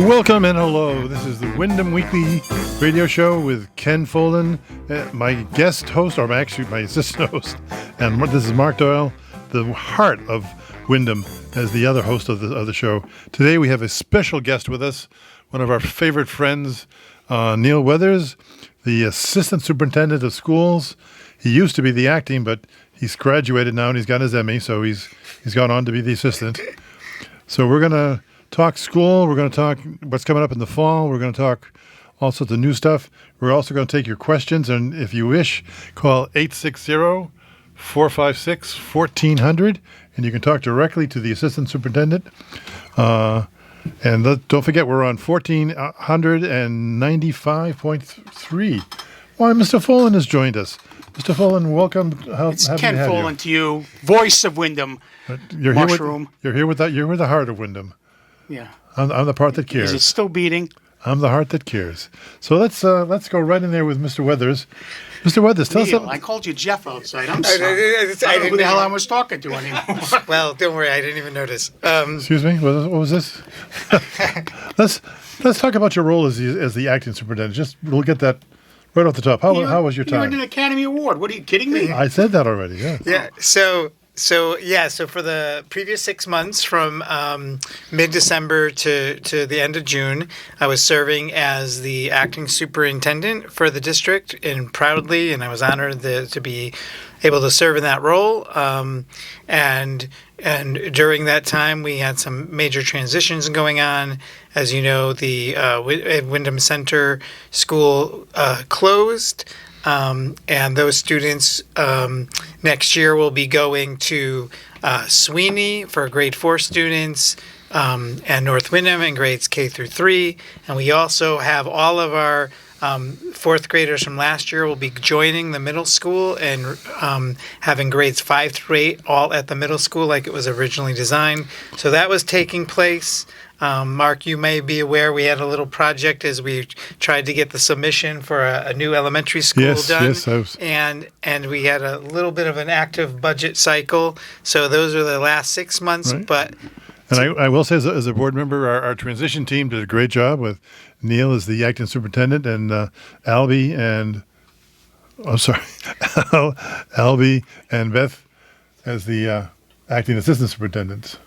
Welcome and hello. This is the Windham Weekly Radio Show with Ken Folan, my guest host, or actually my assistant host, and this is Mark Doyle, the heart of Windham, as the other host of the show. Today we have a special guest with us, one of our favorite friends, Neil Weathers, the Assistant Superintendent of Schools. He used to be the acting, but he's graduated now and he's got his Emmy, so he's gone on to be the assistant. So we're going to talk school. We're going to talk what's coming up in the fall. We're going to talk all sorts of new stuff. We're also going to take your questions, and if you wish, call 860-456-1400, and you can talk directly to the assistant superintendent. And don't forget, we're on 1495.3. Why, Mr. Folan has joined us. Mr. Folan, welcome. It's Ken Folan to you, voice of Wyndham. You're Mushroom. You're here with the heart of Wyndham. Yeah. I'm the part that cares. Is it still beating? I'm the heart that cares. So let's go right in there with Mr. Weathers. Mr. Weathers, tell us something. I called you Jeff outside. I'm sorry. I don't know who the hell I was talking to anymore. Well, don't worry. I didn't even notice. Excuse me? What was this? Let's talk about your role as the acting superintendent. We'll get that right off the top. How was your time? You earned an Academy Award. What, are you kidding me? I said that already, yeah. Yeah. So for the previous 6 months, from mid-December to the end of June, I was serving as the acting superintendent for the district, and proudly, and I was honored to be able to serve in that role. And during that time, we had some major transitions going on. As you know, the Windham Center School closed. And those students next year will be going to Sweeney for grade 4 students, and North Windham in grades K through 3. And we also have all of our fourth graders from last year will be joining the middle school and having grades 5 through 8 all at the middle school like it was originally designed. So that was taking place. Mark, you may be aware we had a little project as we tried to get the submission for a new elementary school done. Yes, and we had a little bit of an active budget cycle. So those are the last 6 months. Right. But I will say, as a board member, our transition team did a great job with Neil as the acting superintendent and Albie and Beth as the acting assistant superintendents.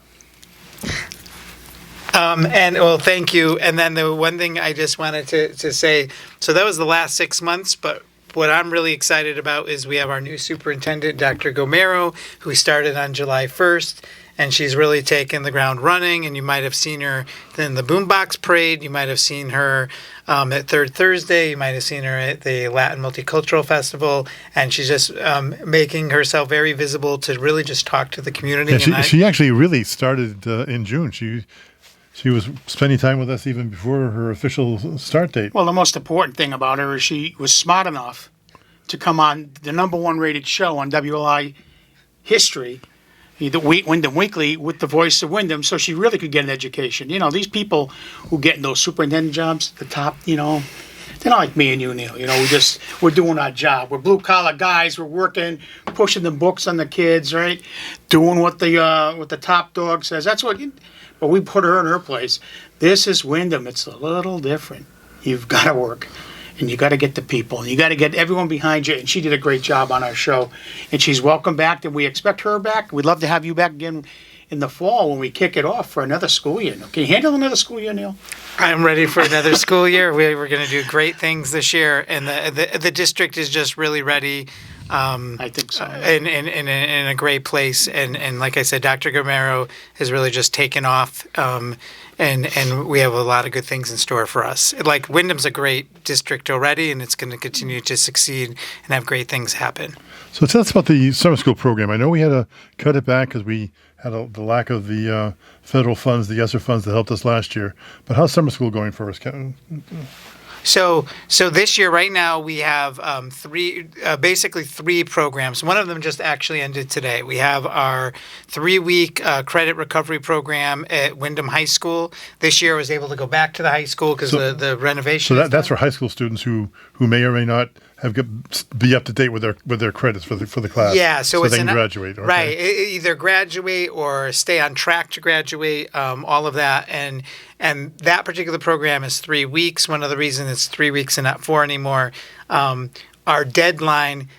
Thank you. And then the one thing I just wanted to say, so that was the last 6 months, but what I'm really excited about is we have our new superintendent, Dr. Gomero, who started on July 1st, and she's really taken the ground running, and you might have seen her in the Boombox Parade, you might have seen her at Third Thursday, you might have seen her at the Latin Multicultural Festival, and she's just making herself very visible to really just talk to the community. Yeah, she actually really started in June. She was spending time with us even before her official start date. Well, the most important thing about her is she was smart enough to come on the #1 rated show on WLI history, the Windham Weekly, with the voice of Windham, so she really could get an education. You know, these people who get in those superintendent jobs at the top, they're not like me and you, Neil. We're doing our job. We're blue-collar guys. We're working, pushing the books on the kids, right? Doing what the top dog says. That's what... But we put her in her place. This is Windham. It's a little different. You've got to work, and you got to get the people, and you got to get everyone behind you. And she did a great job on our show, and she's welcome back. And we expect her back. We'd love to have you back again in the fall when we kick it off for another school year. Can you handle another school year, Neil? I'm ready for another school year. We're going to do great things this year, and the district is just really ready. I think so. In a great place, and like I said, Dr. Gomero has really just taken off, and we have a lot of good things in store for us. Like, Wyndham's a great district already, and it's going to continue to succeed and have great things happen. So tell us about the summer school program. I know we had to cut it back because we had the lack of the federal funds, the ESSER funds that helped us last year. But how's summer school going for us, Kevin? So this year, right now, we have basically three programs. One of them just actually ended today. We have our 3-week credit recovery program at Windham High School. This year, I was able to go back to the high school because the renovation. So that's for high school students who may or may not be up to date with their credits for the class. Yeah, so it's they can graduate. Okay. Right, either graduate or stay on track to graduate. All of that, and that particular program is 3 weeks. One of the reasons it's 3 weeks and not 4 anymore. Our deadline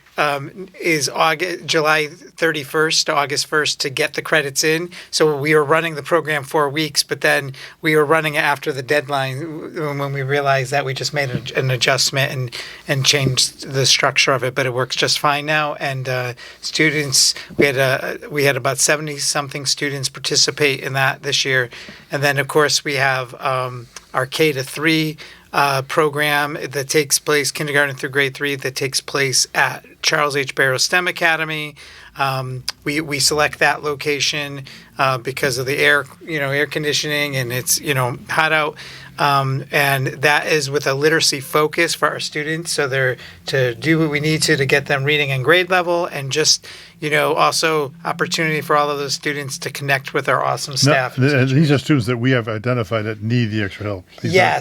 is July 31st to August 1st to get the credits in. So we were running the program 4 weeks, but then we were running it after the deadline when we realized that we just made an adjustment and changed the structure of it. But it works just fine now. And students, we had about 70 something students participate in that this year. And then of course we have our K to 3 program that takes place kindergarten through grade 3 that takes place at Charles H. Barrow STEM Academy. We select that location because of the air conditioning, and it's hot out. And that is with a literacy focus for our students. So they're to do what we need to get them reading and grade level, and just also opportunity for all of those students to connect with our awesome staff. Now, these are students that we have identified that need the extra help.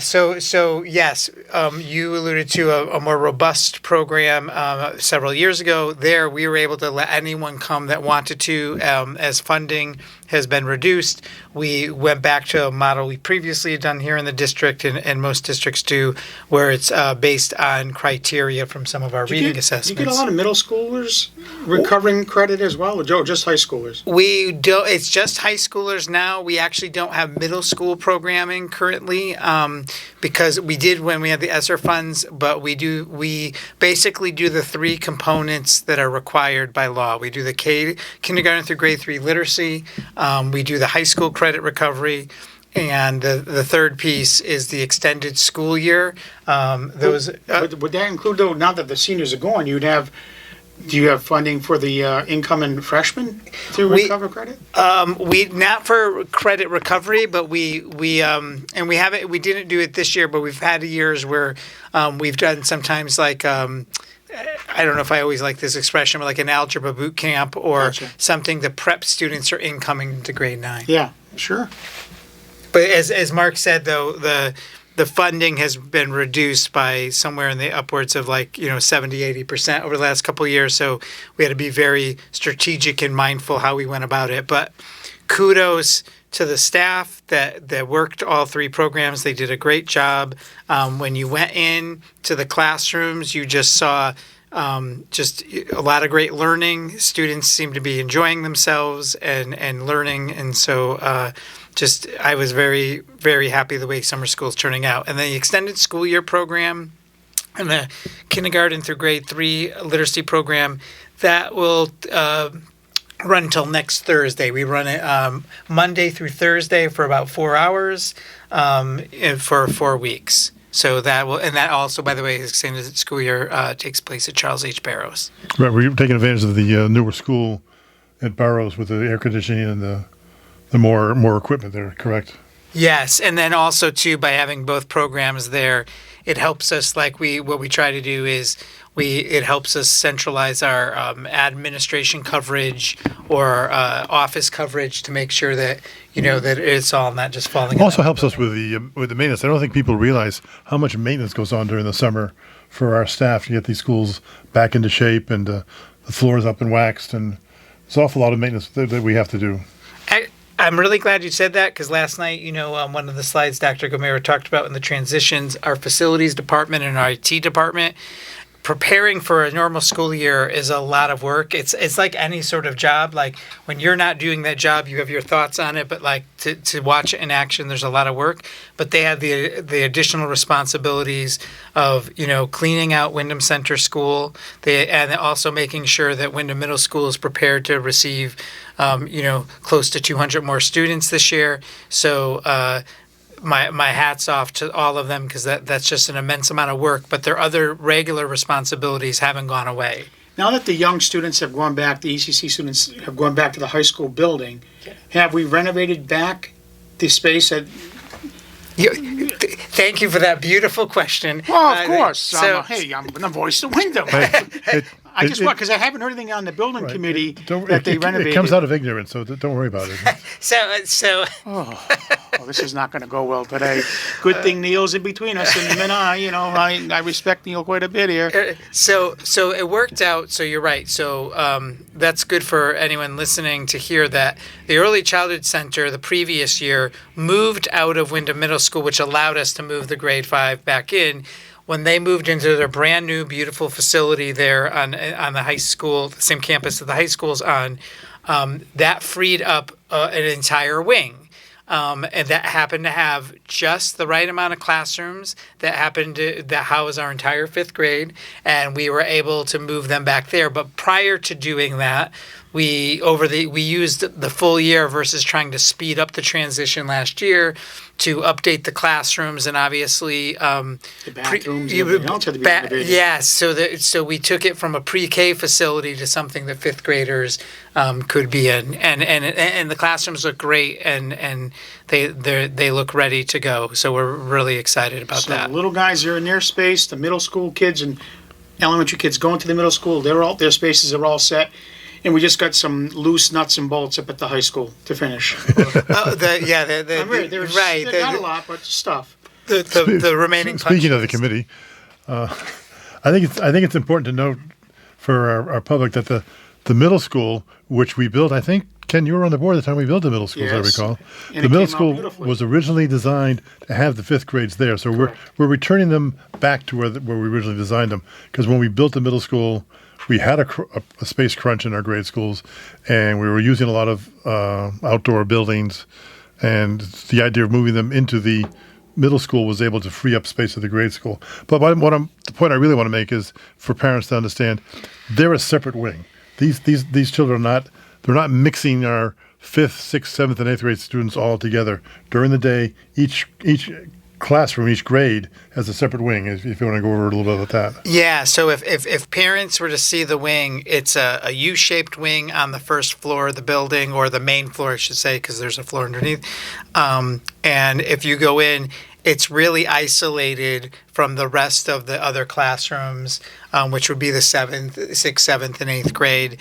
So yes, you alluded to a more robust program several years ago. There, we were able to let anyone come that wanted to, as funding has been reduced. We went back to a model we previously had done here in the district, and most districts do, where it's based on criteria from some of our reading assessments. Do you get a lot of middle schoolers recovering credit as well, or just high schoolers? We do. It's just high schoolers now. We actually don't have middle school programming currently because we did when we had the ESSER funds, but we basically do the 3 components that are required by law. We do the kindergarten through grade 3 literacy. We do the high school credit recovery, and the third piece is the extended school year. Would that include, though, now that the seniors are going, do you have funding for the incoming freshmen to recover credit? We not for credit recovery, but we haven't. We didn't do it this year, but we've had years where we've done sometimes like. I don't know if I always like this expression, but like an algebra boot camp or something to prep students for incoming to grade 9. Yeah, sure. But as Mark said, though, the funding has been reduced by somewhere in the upwards of 70-80% over the last couple of years. So we had to be very strategic and mindful how we went about it. But kudos to the staff that worked all 3 programs. They did a great job. When you went in to the classrooms, you just saw just a lot of great learning. Students seemed to be enjoying themselves and learning. And so I was very, very happy the way summer school is turning out. And the extended school year program and the kindergarten through grade 3 literacy program, that will run until next Thursday. We run it Monday through Thursday for about 4 hours for 4 weeks. So that will, and that also, by the way, is extended school year takes place at Charles H. Barrows. Right, we're taking advantage of the newer school at Barrows with the air conditioning and the more equipment there. Correct. Yes, and then also too, by having both programs there, it helps us. What we try to do is it helps us centralize our administration coverage or office coverage to make sure that that it's all not just falling. It also helps us with the maintenance. I don't think people realize how much maintenance goes on during the summer for our staff to get these schools back into shape and the floors up and waxed, and it's an awful lot of maintenance that we have to do. I'm really glad you said that, because last night, one of the slides Dr. Gomera talked about in the transitions, our facilities department and our IT department, preparing for a normal school year is a lot of work. It's like any sort of job. Like when you're not doing that job, you have your thoughts on it, but like to watch it in action, there's a lot of work. But they have the additional responsibilities of cleaning out Windham Center School, and also making sure that Windham Middle School is prepared to receive close to 200 more students this year. So my hat's off to all of them, because that's just an immense amount of work. But their other regular responsibilities haven't gone away. Now that the young students have gone back, the ECC students have gone back to the high school building, have we renovated back the space at... Thank you for that beautiful question. Well, of course. I'm the voice of Windham. I just want, because I haven't heard anything on the building committee that they renovated. It comes out of ignorance, so don't worry about it. So oh, this is not going to go well today. Good thing Neil's in between us, and I respect Neil quite a bit here. So it worked out. So you're right. So that's good for anyone listening to hear that the Early Childhood Center the previous year moved out of Windham Middle School, which allowed us to move the grade 5 back in. When they moved into their brand new, beautiful facility there on the high school, the same campus that the high school's on, that freed up an entire wing. And that happened to have just the right amount of classrooms that house our entire 5th grade, and we were able to move them back there. But prior to doing that, we used the full year versus trying to speed up the transition last year to update the classrooms and obviously The bathrooms and everything else had to be renovated. yeah. So we took it from a pre-K facility to something that 5th graders could be in, and the classrooms look great, and they look ready to go. So we're really excited about So that. the little guys are in their space. The middle school kids and elementary kids going to the middle school, their spaces are all set. And we just got some loose nuts and bolts up at the high school to finish. Right. Not a lot, but stuff. The remaining. Speaking of the committee, I think it's important to note for our public that the middle school, which we built, I think, Ken, you were on the board at the time we built the middle school, Yes. as I recall. And The it middle came out school beautifully. was originally designed to have the 5th grades there, so Correct. we're returning them back to where we originally designed them. Because when we built the middle school, we had a space crunch in our grade schools, and we were using a lot of outdoor buildings, and the idea of moving them into the middle school was able to free up space at the grade school. But the point I really want to make is for parents to understand they're a separate wing. These children they're not mixing our 5th, 6th, 7th, and 8th grade students all together. During the day, each classroom, each grade has a separate wing, if you want to go over a little bit about that. Yeah, so if parents were to see the wing, it's a U-shaped wing on the first floor of the building, or the main floor, I should say, because there's a floor underneath. And if you go in, it's really isolated from the rest of the other classrooms, which would be the 6th, 7th, and 8th grade.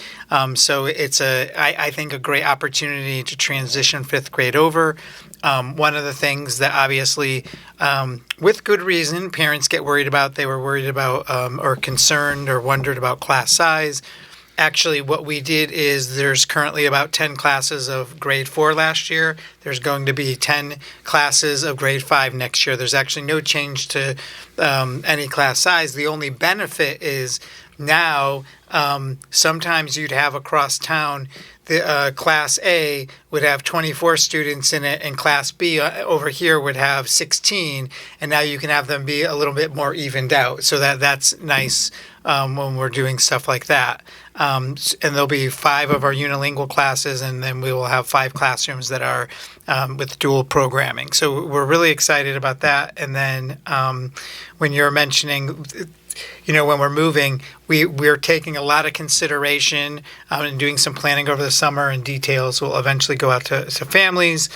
So it's I think, a great opportunity to transition 5th grade over. One of the things that obviously, with good reason, parents get worried about, they were worried about or concerned or wondered about class size. Actually, what we did is there's currently about 10 classes of grade 4 last year. There's going to be 10 classes of grade 5 next year. There's actually no change to any class size. The only benefit is now sometimes you'd have across town the Class A would have 24 students in it, and Class B over here would have 16, and now you can have them be a little bit more evened out. So that's nice when we're doing stuff like that. And there'll be 5 of our unilingual classes, and then we will have 5 classrooms that are with dual programming. So we're really excited about that. And then when you're mentioning, when we're moving, we're taking a lot of consideration and doing some planning over the summer, and details will eventually go out to families,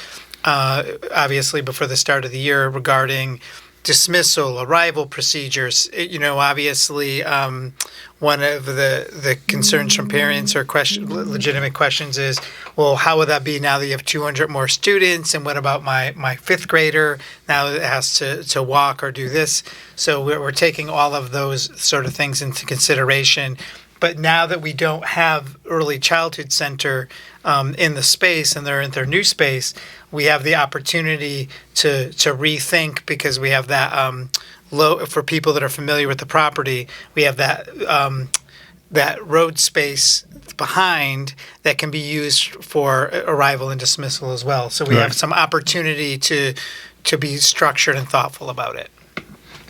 obviously before the start of the year, regarding dismissal, arrival procedures. Obviously, one of the concerns from parents or legitimate questions is, well, how would that be now that you have 200 more students? And what about my 5th grader now that has to walk or do this? So we're taking all of those sort of things into consideration. But now that we don't have Early Childhood Center in the space, and they're in their new space, we have the opportunity to rethink, because we have that for people that are familiar with the property, we have that road space behind that can be used for arrival and dismissal as well. So we have some opportunity to be structured and thoughtful about it.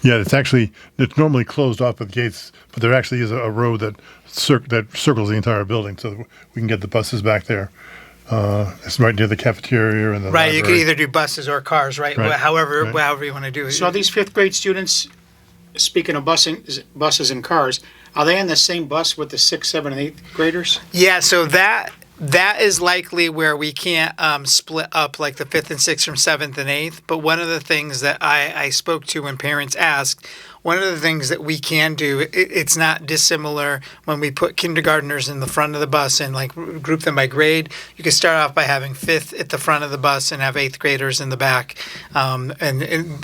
Yeah, it's normally closed off with gates, but there actually is a road that circles the entire building, so that we can get the buses back there. It's right near the cafeteria and the Right, library. you could either do buses or cars, right? Right. However you want to do it. So these 5th grade students, speaking of buses and cars, are they on the same bus with the 6th, 7th, and 8th graders? Yeah, so that is likely where we can't split up like the 5th and 6th from 7th and 8th. But one of the things that I spoke to when parents asked, one of the things that we can do, it's not dissimilar when we put kindergartners in the front of the bus and like group them by grade. You can start off by having fifth at the front of the bus and have eighth graders in the back. And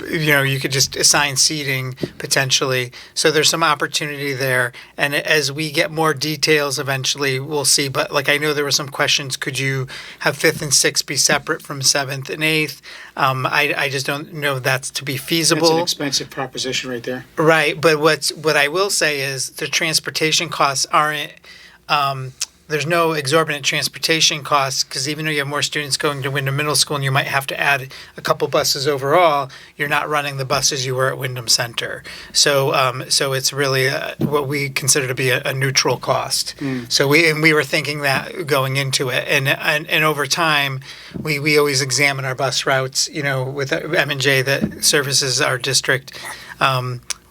you could just assign seating potentially. So there's some opportunity there. And as we get more details, eventually we'll see. But like I know there were some questions, could you have fifth and sixth be separate from seventh and eighth? I just don't know that's to be feasible. That's an expensive proposition right there. Right, but what I will say is the transportation costs aren't. There's no exorbitant transportation costs because even though you have more students going to Windham Middle School and you might have to add a couple buses overall, you're not running the buses you were at Windham Center. So it's really what we consider to be a neutral cost. So we were thinking that going into it, and over time, we always examine our bus routes. With M&J that services our district.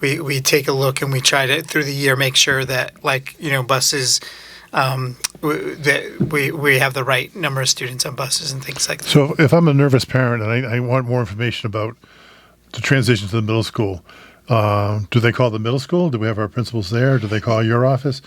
We take a look and we try to through the year make sure that buses. That we have the right number of students on buses and things like that. So if I'm a nervous parent and I want more information about the transition to the middle school, do they call the middle school? Do we have our principals there? Do they call your office?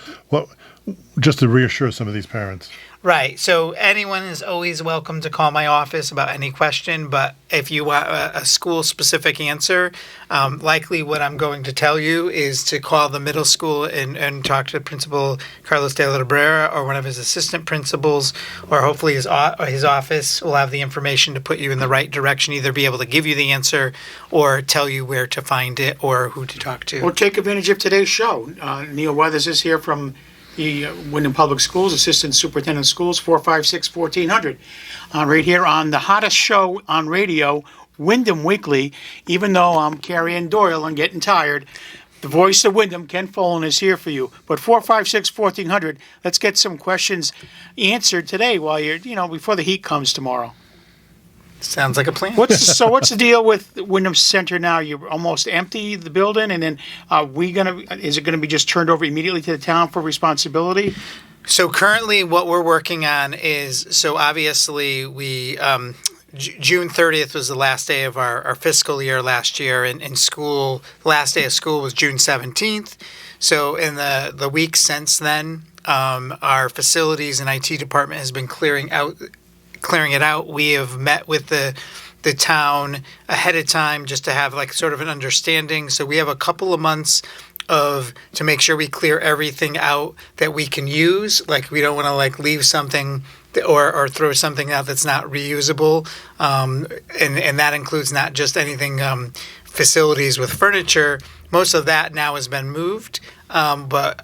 Just to reassure some of these parents. Right. So anyone is always welcome to call my office about any question. But if you want a school-specific answer, likely what I'm going to tell you is to call the middle school and talk to Principal Carlos de la Brera or one of his assistant principals, or hopefully his office will have the information to put you in the right direction, either be able to give you the answer or tell you where to find it or who to talk to. Or take advantage of today's show. Neil Weathers is here from the Windham Public Schools, Assistant Superintendent of Schools, 456-1400. Right here on the hottest show on radio, Windham Weekly. Even though I'm carrying Doyle and getting tired, the voice of Windham, Ken Folan, is here for you. But 456-1400, let's get some questions answered today while you're, before the heat comes tomorrow. Sounds like a plan. What's the deal with Windham Center now? You're almost empty the building, and then is it gonna be just turned over immediately to the town for responsibility? So currently, what we're working on is obviously we June 30th was the last day of our fiscal year last year, and school the last day of school was June 17th. So in the weeks since then, our facilities and IT department has been clearing it out. We have met with the town ahead of time just to have sort of an understanding. So we have a couple of months to make sure we clear everything out that we can use. We don't want to leave something or throw something out that's not reusable. And that includes not just anything facilities with furniture. Most of that now has been moved. But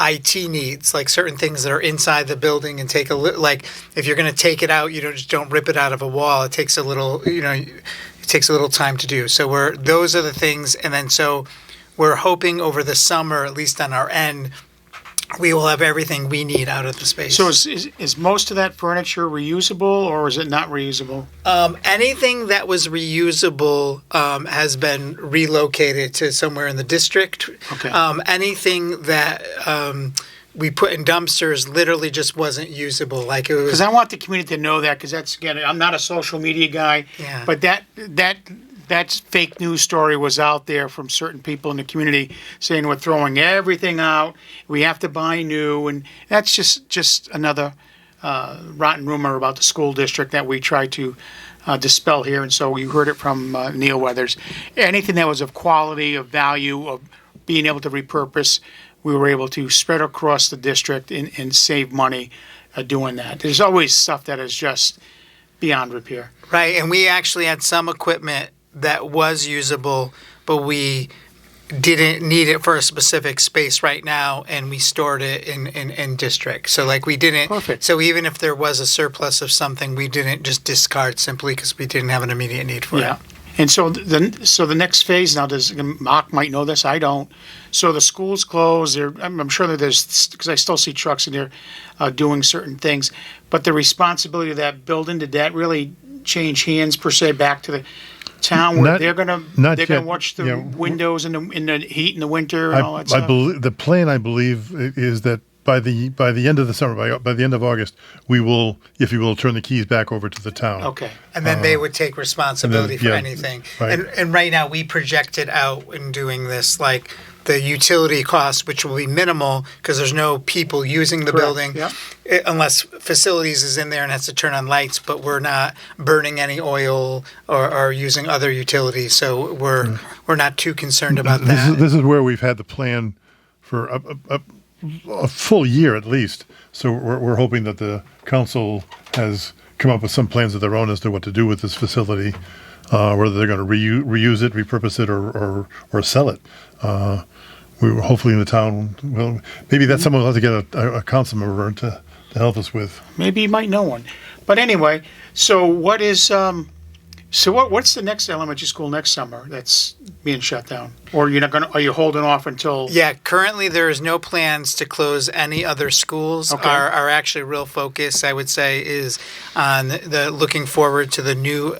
IT needs, certain things that are inside the building, and take if you're going to take it out, you don't rip it out of a wall. It takes a little, it takes a little time to do. So those are the things, and then so we're hoping over the summer, at least on our end, we will have everything we need out of the space. So is most of that furniture reusable, or is it not reusable? Anything that was reusable has been relocated to somewhere in the district. Okay. Anything that we put in dumpsters literally just wasn't usable. It was. Because I want the community to know that, because that's, again, I'm not a social media guy, Yeah. but that fake news story was out there from certain people in the community saying we're throwing everything out, we have to buy new, and that's just another rotten rumor about the school district that we try to dispel here. And so you heard it from Neil Weathers. Anything that was of quality, of value, of being able to repurpose, we were able to spread across the district and save money doing that. There's always stuff that is just beyond repair. Right, and we actually had some equipment that was usable, but we didn't need it for a specific space right now, and we stored it in district. So we didn't. Perfect. So even if there was a surplus of something, we didn't just discard simply because we didn't have an immediate need for it. And so the next phase now, Mark might know this, I don't. So the school's closed. I'm sure that there's, because I still see trucks in there doing certain things, but the responsibility of that building, did that really change hands per se back to the town where they're gonna watch the windows in the heat in the winter and all that stuff? The plan, I believe, is that by the end of the summer, by the end of August, we will, if you will, turn the keys back over to the town. Okay. And then they would take responsibility for yeah, anything. right. And right now we projected out in doing this, like the utility costs, which will be minimal because there's no people using the Correct, building yeah. unless facilities is in there and has to turn on lights, but we're not burning any oil or using other utilities. So we're not too concerned about that. This is where we've had the plan for a full year at least. So we're hoping that the council has come up with some plans of their own as to what to do with this facility, whether they're going to reuse it, repurpose it, or sell it. We were hopefully in the town. Well, maybe that's someone we'll have to get a council member to help us with. Maybe you might know one. But anyway, so what is what's the next elementary school next summer that's being shut down? Or you're not going to, are you holding off until? Yeah, currently there is no plans to close any other schools. Okay. Our actually real focus, I would say, is on the looking forward to the new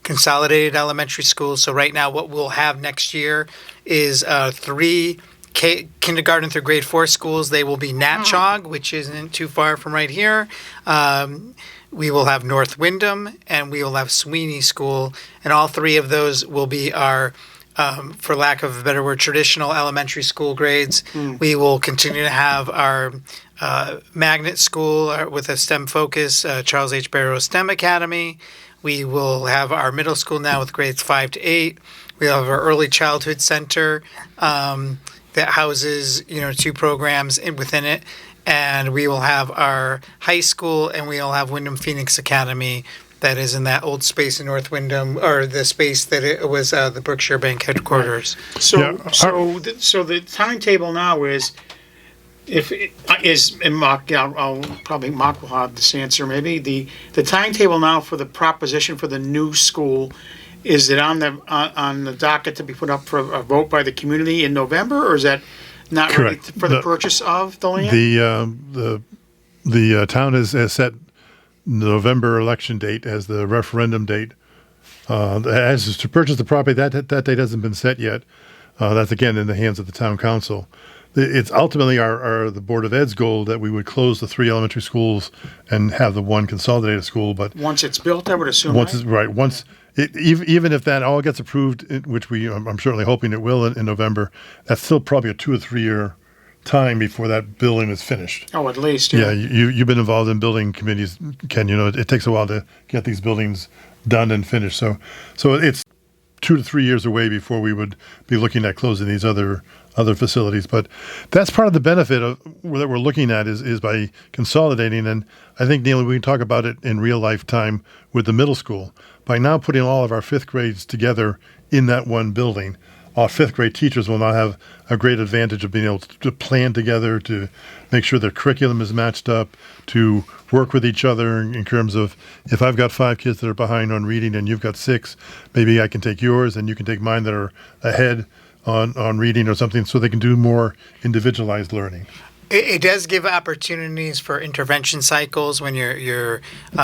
consolidated elementary schools. So right now what we'll have next year is 3 kindergarten through grade 4 schools. They will be Natchog, which isn't too far from right here. We will have North Windham, and we will have Sweeney School, and all 3 of those will be our, for lack of a better word, traditional elementary school grades. We will continue to have our magnet school with a STEM focus, Charles H. Barrow STEM Academy. We will have our middle school now with grades 5 to 8. We have our early childhood center that houses 2 programs within it. And we will have our high school, and we will have Windham Phoenix Academy that is in that old space in North Windham, or the space that it was the Berkshire Bank headquarters. So the timetable now is, and Mark, I'll probably Mark will have this answer maybe. The timetable now for the proposition for the new school, is it on the docket to be put up for a vote by the community in November, or is that not Correct. ready for the purchase of the land? The town has set November election date as the referendum date. As to purchase the property, that date hasn't been set yet. That's again in the hands of the town council. It's ultimately the Board of Ed's goal that we would close the 3 elementary schools and have the 1 consolidated school. But once it's built, I would assume. Even if that all gets approved, which I'm certainly hoping it will in November, that's still probably a 2 or 3 year time before that building is finished. Oh, at least. Yeah, you've been involved in building committees, Ken. It takes a while to get these buildings done and finished. So it's 2 to 3 years away before we would be looking at closing these other facilities. But that's part of the benefit that we're looking at is by consolidating. And I think, Neil, we can talk about it in real life time with the middle school. By now putting all of our 5th grades together in that one building, our 5th grade teachers will now have a great advantage of being able to plan together, to make sure their curriculum is matched up, to work with each other in terms of, if I've got 5 kids that are behind on reading and you've got 6, maybe I can take yours and you can take mine that are ahead on reading or something, so they can do more individualized learning. It does give opportunities for intervention cycles when you're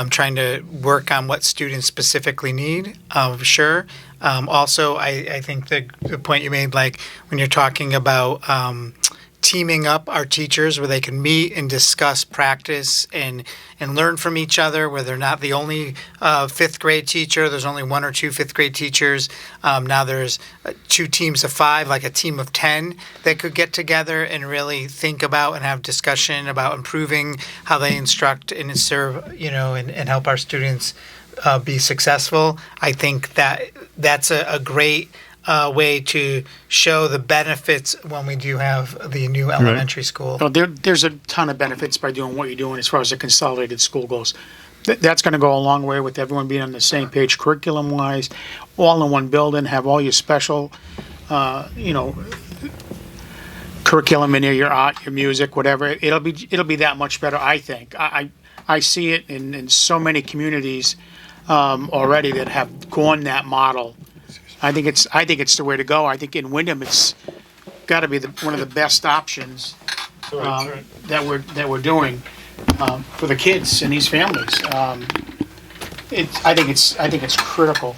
trying to work on what students specifically need. Sure. Also, I think the point you made, like when you're talking about teaming up our teachers where they can meet and discuss practice and learn from each other, where they're not the only 5th grade teacher. There's only 1 or 2 5th grade teachers. Now there's 2 teams of 5, like a team of 10 that could get together and really think about and have discussion about improving how they instruct and serve, and help our students be successful. I think that's a great way to show the benefits when we do have the new elementary school. Well, there's a ton of benefits by doing what you're doing as far as the consolidated school goes. That's going to go a long way with everyone being on the same page curriculum-wise, all in one building, have all your special, curriculum in there, your art, your music, whatever. It'll be that much better, I think. I see it in so many communities already that have gone that model. I think it's the way to go. I think in Windham it's got to be one of the best options that we're doing for the kids and these families. I think it's critical.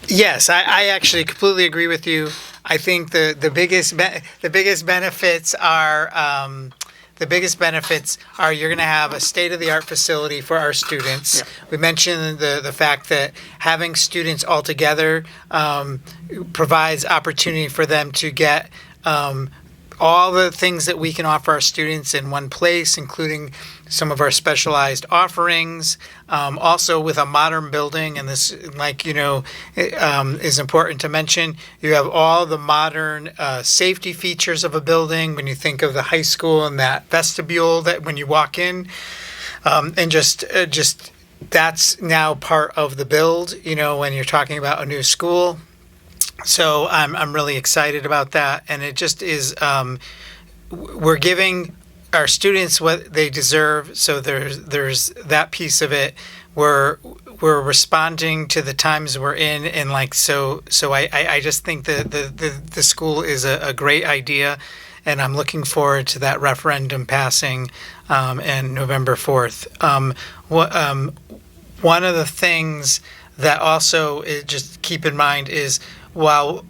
Yes, I actually completely agree with you. I think the biggest benefits are you're going to have a state-of-the-art facility for our students. Yeah. We mentioned the fact that having students all together provides opportunity for them to get all the things that we can offer our students in one place, including some of our specialized offerings. Also with a modern building, and this, is important to mention, you have all the modern safety features of a building when you think of the high school and that vestibule that when you walk in, and just that's now part of the build, when you're talking about a new school. So I'm really excited about that, and it just is. We're giving our students what they deserve. So there's that piece of it. We're responding to the times we're in, and so I just think that the school is a great idea, and I'm looking forward to that referendum passing and November 4th. One of the things that also just keep in mind is, while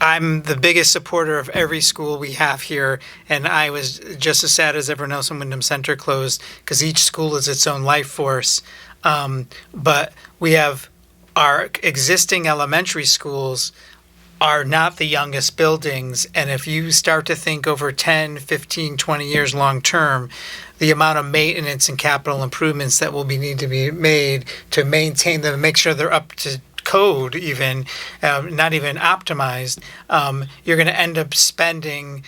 I'm the biggest supporter of every school we have here, and I was just as sad as everyone else when Windham Center closed, because each school is its own life force. But we have our existing elementary schools are not the youngest buildings, and if you start to think over 10, 15, 20 years long term, the amount of maintenance and capital improvements that will need to be made to maintain them, make sure they're up to code, even not even optimized, you're going to end up spending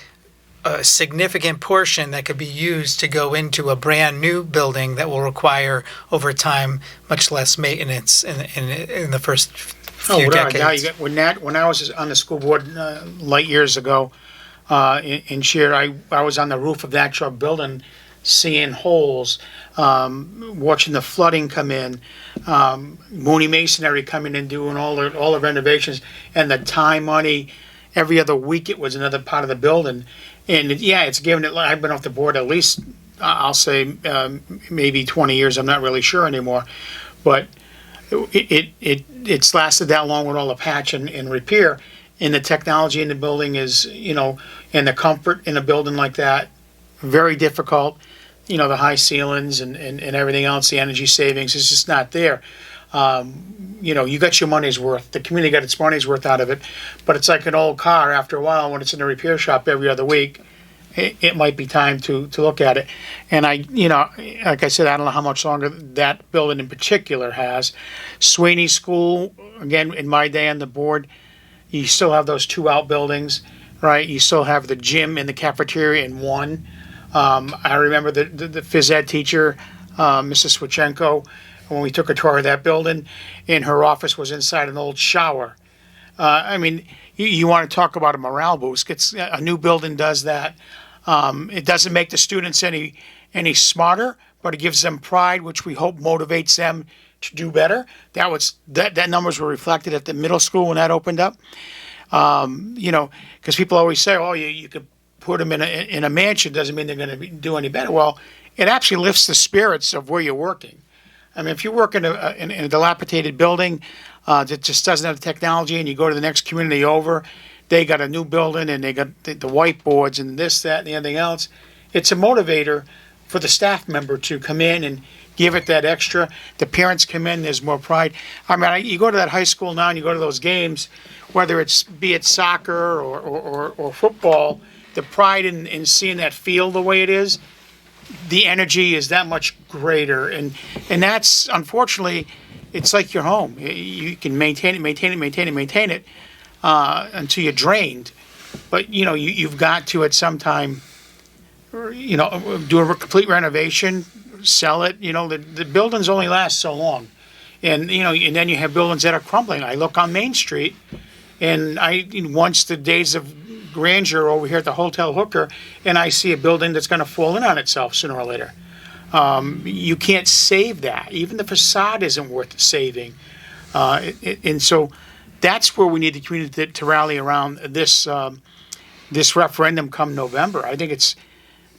a significant portion that could be used to go into a brand new building that will require over time much less maintenance in the first few decades. When I was on the school board light years ago in Shear, I was on the roof of that truck building, seeing holes, watching the flooding come in, Mooney Masonry coming in, doing all the renovations, and the time, money, every other week it was another part of the building. And it's given it, I've been off the board at least, I'll say maybe 20 years, I'm not really sure anymore, but it's lasted that long with all the patch and repair, and the technology in the building is, and the comfort in a building like that, very difficult. The high ceilings and everything else, the energy savings is just not there. You got your money's worth. The community got its money's worth out of it, but it's like an old car. After a while, when it's in a repair shop every other week, it might be time to look at it. And like I said, I don't know how much longer that building in particular has. Sweeney School, again, in my day on the board, you still have those two outbuildings, right? You still have the gym and the cafeteria in one. I remember the phys ed teacher, Mrs. Swachenko, when we took a tour of that building, and her office was inside an old shower. You want to talk about a morale boost. A new building does that. It doesn't make the students any smarter, but it gives them pride, which we hope motivates them to do better. That numbers were reflected at the middle school when that opened up. Because people always say, oh, you could put them in a mansion, doesn't mean they're going to do any better. Well, it actually lifts the spirits of where you're working. If you work in a dilapidated building that just doesn't have the technology, and you go to the next community over, they got a new building and they got the whiteboards and this, that, and anything else. It's a motivator for the staff member to come in and give it that extra. The parents come in, there's more pride. You go to that high school now and you go to those games, whether be it soccer or football, the pride in seeing that field the way it is, the energy is that much greater. And that's, unfortunately, it's like your home. You can maintain it until you're drained. But, you've got to at some time, do a complete renovation, sell it. The buildings only last so long. And, and then you have buildings that are crumbling. I look on Main Street, and once the days of grandeur over here at the Hotel Hooker, and I see a building that's going to fall in on itself sooner or later. You can't save that. Even the facade isn't worth saving. And so that's where we need the community to rally around this referendum come November. I think it's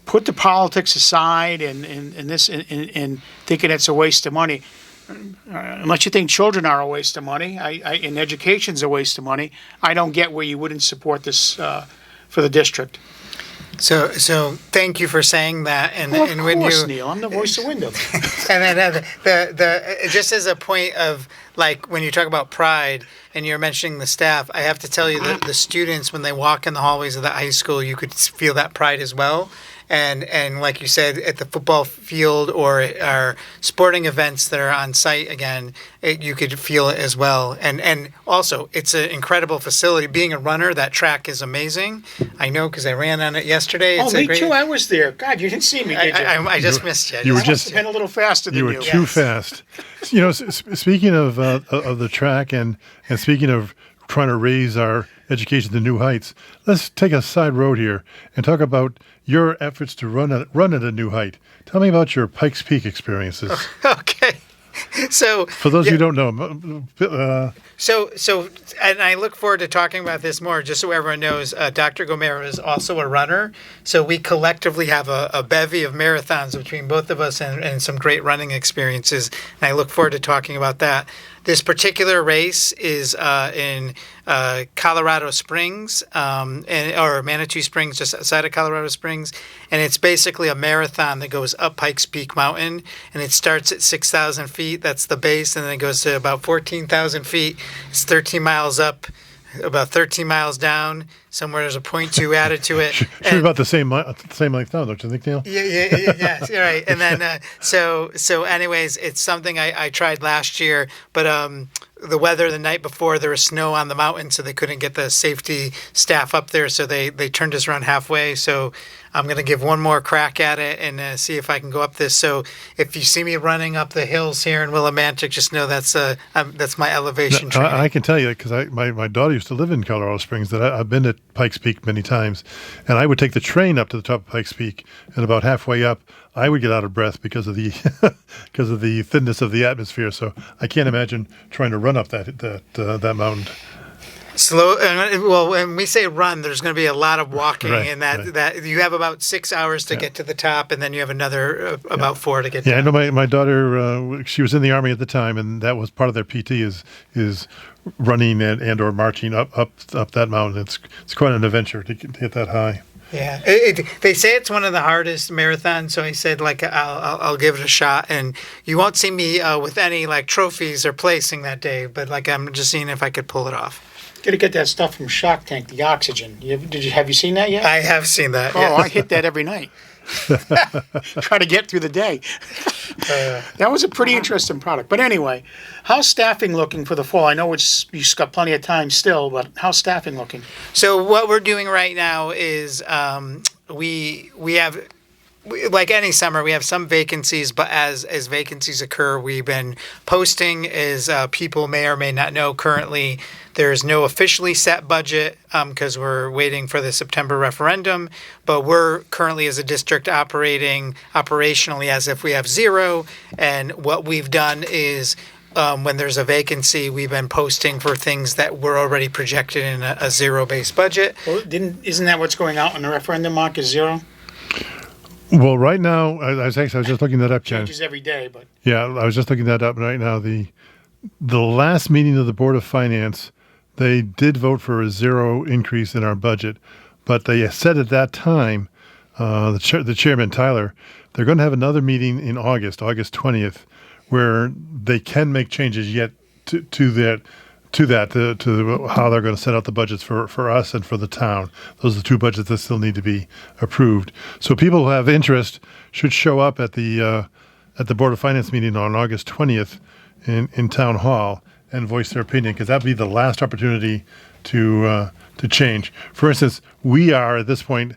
put the politics aside and thinking it's a waste of money. unless you think children are a waste of money, and education's a waste of money, I don't get where you wouldn't support this for the district. So thank you for saying that. And, Well, of and course, Neil. I'm the voice of Windham. and then the just as a point of like when you talk about pride and you're mentioning the staff, I have to tell you that the students when they walk in the hallways of the high school, you could feel that pride as well. And like you said, at the football field or our sporting events that are on site again, you could feel it as well. And also, it's an incredible facility. Being a runner, that track is amazing. I know because I ran on it yesterday. Oh, me too. I was there. God, you didn't see me, did you? I just missed you. You were I must have been a little faster than you. You were too fast. You know, speaking of the track and speaking of trying to raise our education to new heights, let's take a side road here and talk about your efforts to run at a new height. Tell me about your Pikes Peak experiences. Okay. So For those who don't know, So, and I look forward to talking about this more, just so everyone knows, Dr. Gomero is also a runner. So we collectively have a bevy of marathons between both of us and some great running experiences. And I look forward to talking about that. This particular race is in Colorado Springs, or Manitou Springs, just outside of Colorado Springs. And it's basically a marathon that goes up Pikes Peak Mountain. And it starts at 6,000 feet. That's the base. And then it goes to about 14,000 feet. It's 13 miles up, about 13 miles down. Somewhere there's a 0.2 added to it. should be about the same length down, don't you think, Neil? Yeah, you're right. And then, so anyways, it's something I tried last year, but the weather the night before, there was snow on the mountain, so they couldn't get the safety staff up there, so they turned us around halfway. So I'm going to give one more crack at it and see if I can go up this. So if you see me running up the hills here in Willimantic, just know that's my elevation training. I can tell you because my daughter used to live in Colorado Springs. That I've been to Pikes Peak many times, and I would take the train up to the top of Pikes Peak, and about halfway up, I would get out of breath because of the thinness of the atmosphere. So I can't imagine trying to run up that mountain. Slow. Well, when we say run, there's going to be a lot of walking, Right, and that you have about 6 hours to get to the top, and then you have another about 4 to get. Yeah, down. I know my daughter. She was in the Army at the time, and that was part of their PT is running and or marching up that mountain. It's quite an adventure to get that high. Yeah, they say it's one of the hardest marathons, so I said like I'll give it a shot, and you won't see me with any like trophies or placing that day, but like I'm just seeing if I could pull it off. Got to get that stuff from Shark Tank, the oxygen. Have you seen that yet? I have seen that. Oh, yeah. I hit that every night. Try to get through the day. That was a pretty interesting product. But anyway, how's staffing looking for the fall? I know you've got plenty of time still, but how's staffing looking? So what we're doing right now is we have. Like any summer, we have some vacancies, but as vacancies occur, we've been posting. As people may or may not know, currently there's no officially set budget because we're waiting for the September referendum. But we're currently, as a district, operating operationally as if we have zero. And what we've done is, when there's a vacancy, we've been posting for things that were already projected in a zero-based budget. Well, isn't that what's going out in the referendum, Mark, is zero? Well, right now, I was just looking that up, Ken. Changes every day, but Yeah, I was just looking that up right now. The last meeting of the Board of Finance, they did vote for a zero increase in our budget, but they said at that time, the chairman Tyler, they're going to have another meeting in August 20th, where they can make changes yet to how they're going to set out the budgets for us and for the town. Those are the two budgets that still need to be approved. So people who have interest should show up at the Board of Finance meeting on August 20th in Town Hall and voice their opinion, because that'd be the last opportunity to change. For instance, we are at this point,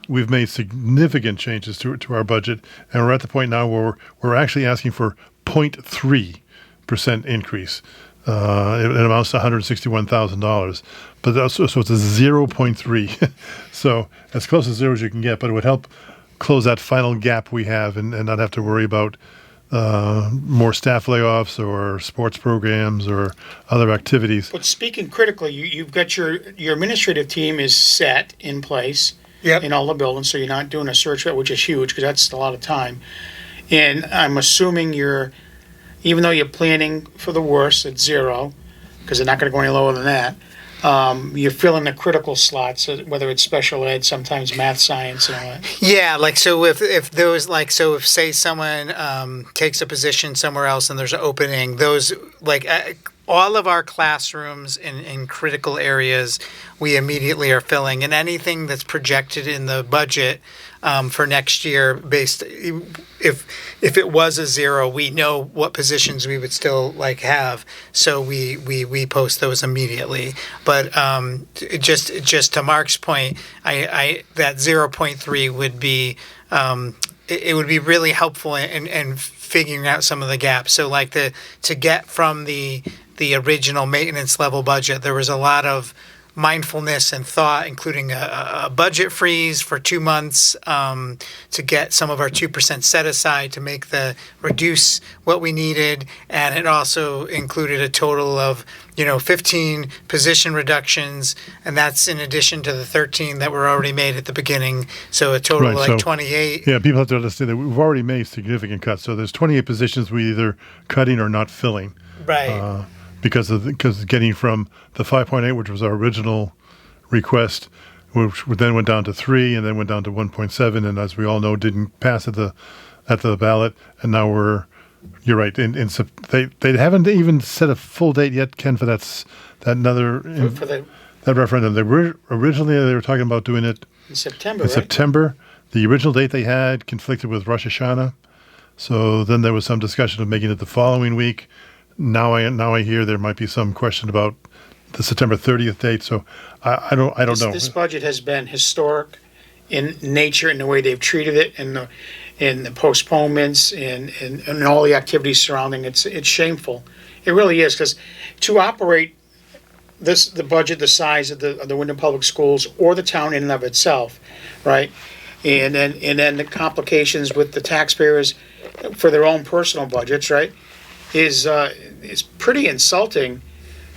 we've made significant changes to our budget, and we're at the point now where we're actually asking for 0.3% increase. It amounts to $161,000, but so it's a 0.3. So as close to zero as you can get, but it would help close that final gap we have and not have to worry about more staff layoffs or sports programs or other activities. But speaking critically, you've got your administrative team is set in place in all the buildings, so you're not doing a search, which is huge because that's a lot of time. And I'm assuming your even though you're planning for the worst at zero, because they're not going to go any lower than that, you're filling the critical slots, whether it's special ed, sometimes math, science, and all that. Yeah, like so if those like so if say someone takes a position somewhere else and there's an opening, those like all of our classrooms in critical areas we immediately are filling, and anything that's projected in the budget for next year based if it was a zero, we know what positions we would still like have, so we post those immediately. But just to Mark's point, I that 0.3 would be it would be really helpful in figuring out some of the gaps. So like to get from the original maintenance level budget, there was a lot of mindfulness and thought, including a budget freeze for 2 months to get some of our 2% set aside to make reduce what we needed. And it also included a total of 15 position reductions, and that's in addition to the 13 that were already made at the beginning. So a total of like 28. Yeah, people have to understand that we've already made significant cuts. So there's 28 positions we either cutting or not filling. Right. Because getting from the 5.8, which was our original request, which then went down to 3, and then went down to 1.7, and as we all know, didn't pass at the ballot, and now you're right. They haven't even set a full date yet, Ken, for that referendum. Originally they were talking about doing it in September. In September, the original date they had conflicted with Rosh Hashanah, so then there was some discussion of making it the following week. Now I hear there might be some question about the September 30th date. So I don't know. This budget has been historic in nature in the way they've treated it, and the postponements and all the activities surrounding it. It's shameful. It really is, because to operate the budget the size of the Windham Public Schools or the town in and of itself, right? And then the complications with the taxpayers for their own personal budgets, right? Is pretty insulting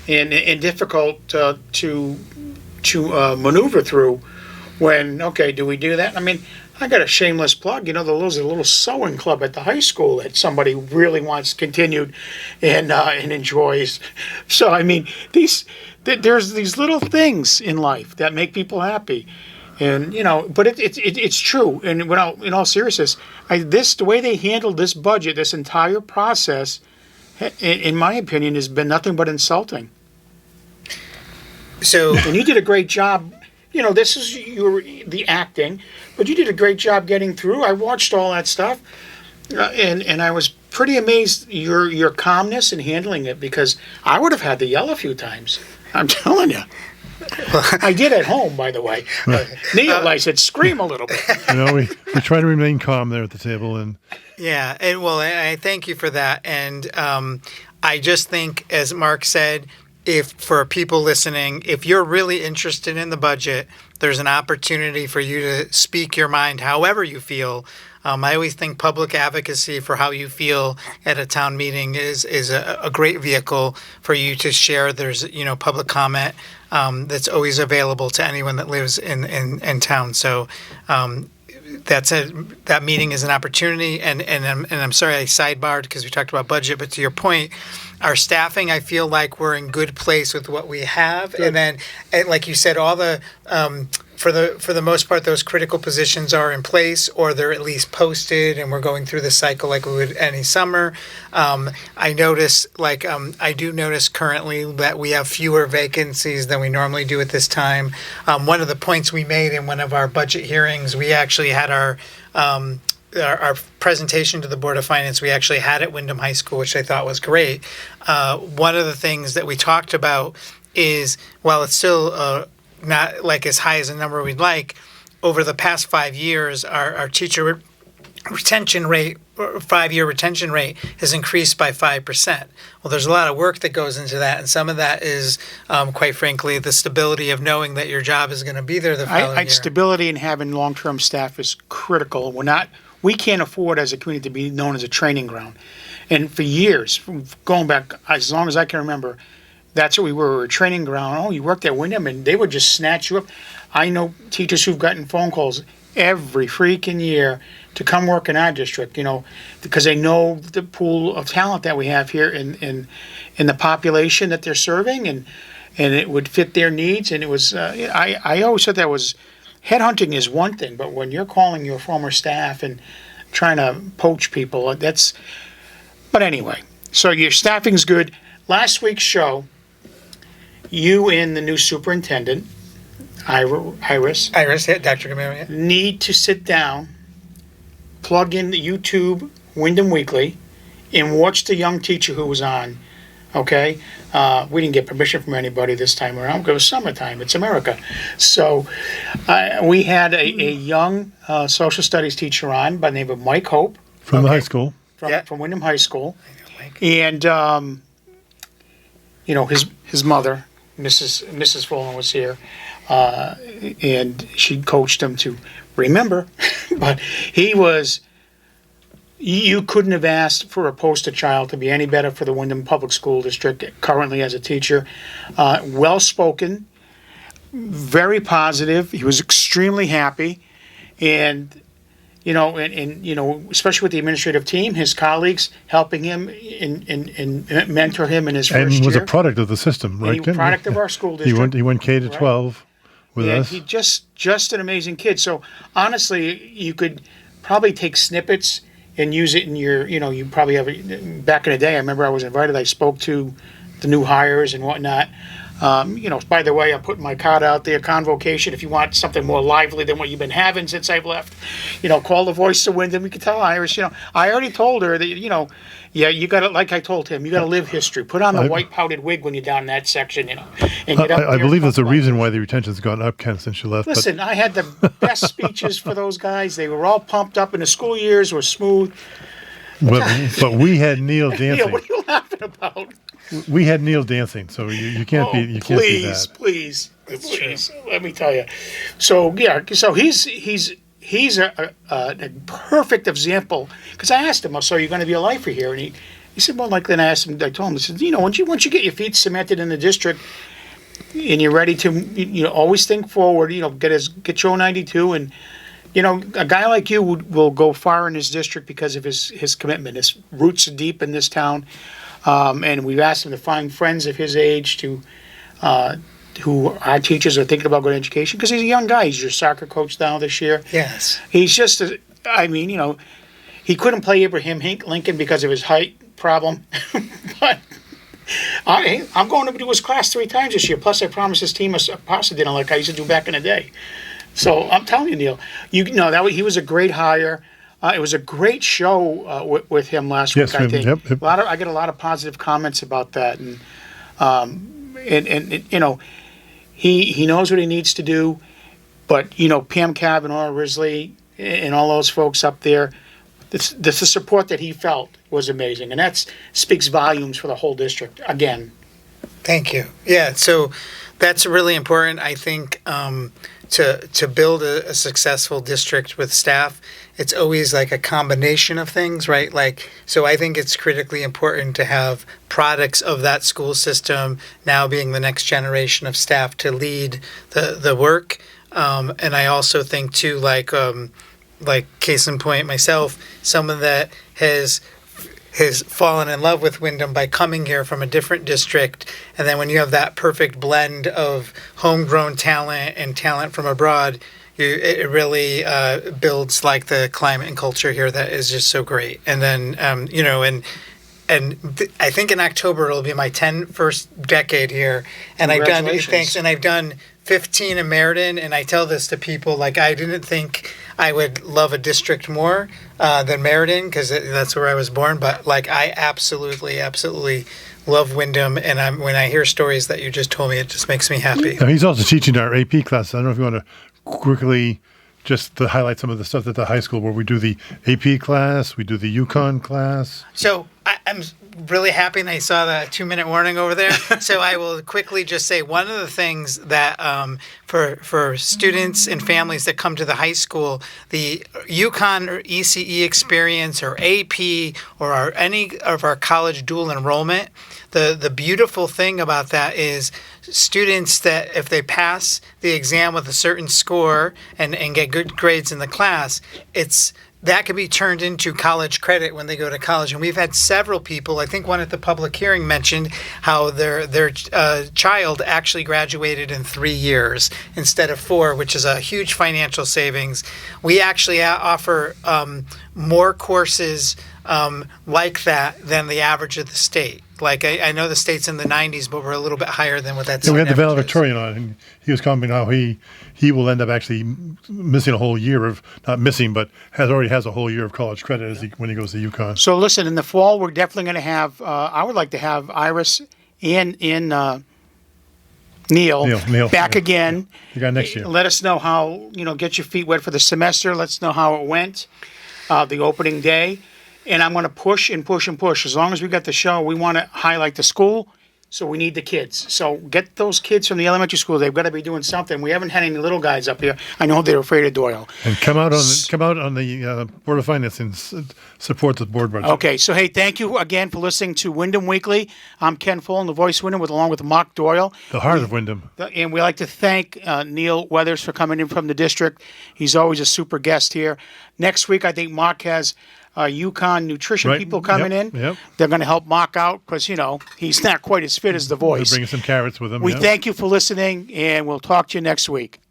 and difficult to maneuver through. When do we do that? I mean, I got a shameless plug. There's a little sewing club at the high school that somebody really wants continued and enjoys. So I mean, there's these little things in life that make people happy. And but it's true. And in all seriousness, the way they handled this budget, this entire process, in my opinion, has been nothing but insulting. So, and you did a great job. This is the acting, but you did a great job getting through. I watched all that stuff, and I was pretty amazed your calmness in handling it, because I would have had to yell a few times. I'm telling you. I did at home, by the way. Neil, I said, scream a little bit. We try to remain calm there at the table, and yeah, and I thank you for that. And I just think, as Mark said, if for people listening, if you're really interested in the budget, there's an opportunity for you to speak your mind however you feel. I always think public advocacy for how you feel at a town meeting is a great vehicle for you to share. There's public comment that's always available to anyone that lives in town. So that meeting is an opportunity, and I'm sorry I sidebarred because we talked about budget, but to your point, our staffing, I feel like we're in good place with what we have. Good. And then, like you said, all the for the most part, those critical positions are in place, or they're at least posted, and we're going through the cycle like we would any summer. I do notice currently that we have fewer vacancies than we normally do at this time. One of the points we made in one of our budget hearings, we actually had our presentation to the Board of Finance, we actually had at Windham High School, which I thought was great. One of the things that we talked about is, while it's still not like as high as a number we'd like, over the past 5 years, our teacher retention rate, 5-year retention rate, has increased by 5%. Well, there's a lot of work that goes into that, and some of that is, quite frankly, the stability of knowing that your job is going to be there the following year. Stability and having long-term staff is critical. We can't afford as a community to be known as a training ground. And for years, going back as long as I can remember, that's what we were. We were a training ground. Oh, you worked at Windham, and they would just snatch you up. I know teachers who've gotten phone calls every freaking year to come work in our district, because they know the pool of talent that we have here in the population that they're serving, and it would fit their needs. And it was, I always said that was, headhunting is one thing, but when you're calling your former staff and trying to poach people, but anyway, so your staffing's good. Last week's show, you and the new superintendent, Iris, yeah, Dr. Gamera, yeah. need to sit down, plug in the YouTube Windham Weekly, and watch the young teacher who was on. Okay, we didn't get permission from anybody this time around because it was summertime. It's America. So we had a young social studies teacher on by the name of Mike Hope from the high school, from Windham High School, Mike. And his mother, Mrs. Fullen, was here, and she coached him to remember. But he was. You couldn't have asked for a poster child to be any better for the Windham Public School District currently as a teacher. Well-spoken, very positive. He was extremely happy. And, especially with the administrative team, his colleagues helping him and mentor him in his first year. And was a product of the system, right? And product of our school district. He went K to 12 with us. He just an amazing kid. So, honestly, you could probably take snippets and use it in your, you probably have, back in the day, I remember I was invited, I spoke to the new hires and whatnot. By the way, I put my card out there, convocation, if you want something more lively than what you've been having since I've left, call the voice of Windham. You can tell Iris, I already told her that, you got to, like I told him, you got to live history. Put on the white powdered wig when you're down in that section, and get up I there believe and there's a talk reason why the retention's gone up, Ken, since you left. Listen, I had the best speeches for those guys. They were all pumped up, and the school years were smooth. But we had Neil dancing. Yeah, what are you laughing about? We had Neil dancing, so you can't beat that. Please, let me tell you. So he's a perfect example. Because I asked him, so you're going to be a lifer here? And he said, more likely. And I told him, I said, once you get your feet cemented in the district, and you're ready to, always think forward. Get your 92, and a guy like you will go far in his district because of his commitment. His roots are deep in this town. And we've asked him to find friends of his age who our teachers are thinking about going to education, because he's a young guy. He's your soccer coach now this year. Yes. He's just, he couldn't play Abraham Lincoln because of his height problem. But I'm going to do his class 3 times this year. Plus, I promised his team a pasta dinner like I used to do back in the day. So I'm telling you, Neil, he was a great hire. It was a great show with him last week. I think yep. I get a lot of positive comments about that, and he knows what he needs to do. But Pam Cabb and Laura Risley and all those folks up there, the support that he felt was amazing, and that speaks volumes for the whole district. Again, thank you. Yeah, so that's really important. I think to build a successful district with staff, it's always like a combination of things, right? So I think it's critically important to have products of that school system now being the next generation of staff to lead the work. And I also think too, like case in point, myself, someone that has fallen in love with Windham by coming here from a different district. And then when you have that perfect blend of homegrown talent and talent from abroad, it really builds like the climate and culture here that is just so great. And then, I think in October it'll be my first decade here. And I've done 15 in Meriden, and I tell this to people, I didn't think I would love a district more than Meriden, because that's where I was born, but I absolutely love Windham, and when I hear stories that you just told me, it just makes me happy. Now, he's also teaching our AP class. I don't know if you want to quickly just to highlight some of the stuff at the high school where we do the AP class, we do the UConn class. So I'm really happy, and I saw the 2-minute warning over there. So I will quickly just say one of the things that for students and families that come to the high school, the UConn or ECE experience or AP or any of our college dual enrollment, the beautiful thing about that is students that if they pass the exam with a certain score and get good grades in the class, that could be turned into college credit when they go to college. And we've had several people, I think one at the public hearing mentioned how their child actually graduated in 3 years instead of 4, which is a huge financial savings. We actually offer more courses like that than the average of the state. Like I know the state's in the 90s, but we're a little bit higher than what that's. Yeah, we had the valedictorian on, and he was commenting how he will end up actually missing a whole year of, not missing, but already has a whole year of college credit when he goes to UConn. So listen, in the fall, we're definitely going to have, I would like to have Iris and Neil back again. You got next year. Let us know how, get your feet wet for the semester. Let's know how it went, the opening day. And I'm going to push and push and push. As long as we got the show, we want to highlight the school, so we need the kids. So get those kids from the elementary school. They've got to be doing something. We haven't had any little guys up here. I know they're afraid of Doyle. And come out on the Board of Finance and support the board budget. Okay, so hey, thank you again for listening to Windham Weekly. I'm Ken Fullen, the voice of Windham, along with Mark Doyle. The heart of Windham. And we'd like to thank Neil Weathers for coming in from the district. He's always a super guest here. Next week, I think Mark has UConn nutrition people coming in. Yep. They're going to help Mark out because, he's not quite as fit as the voice. They're bringing some carrots with him. We thank you for listening, and we'll talk to you next week.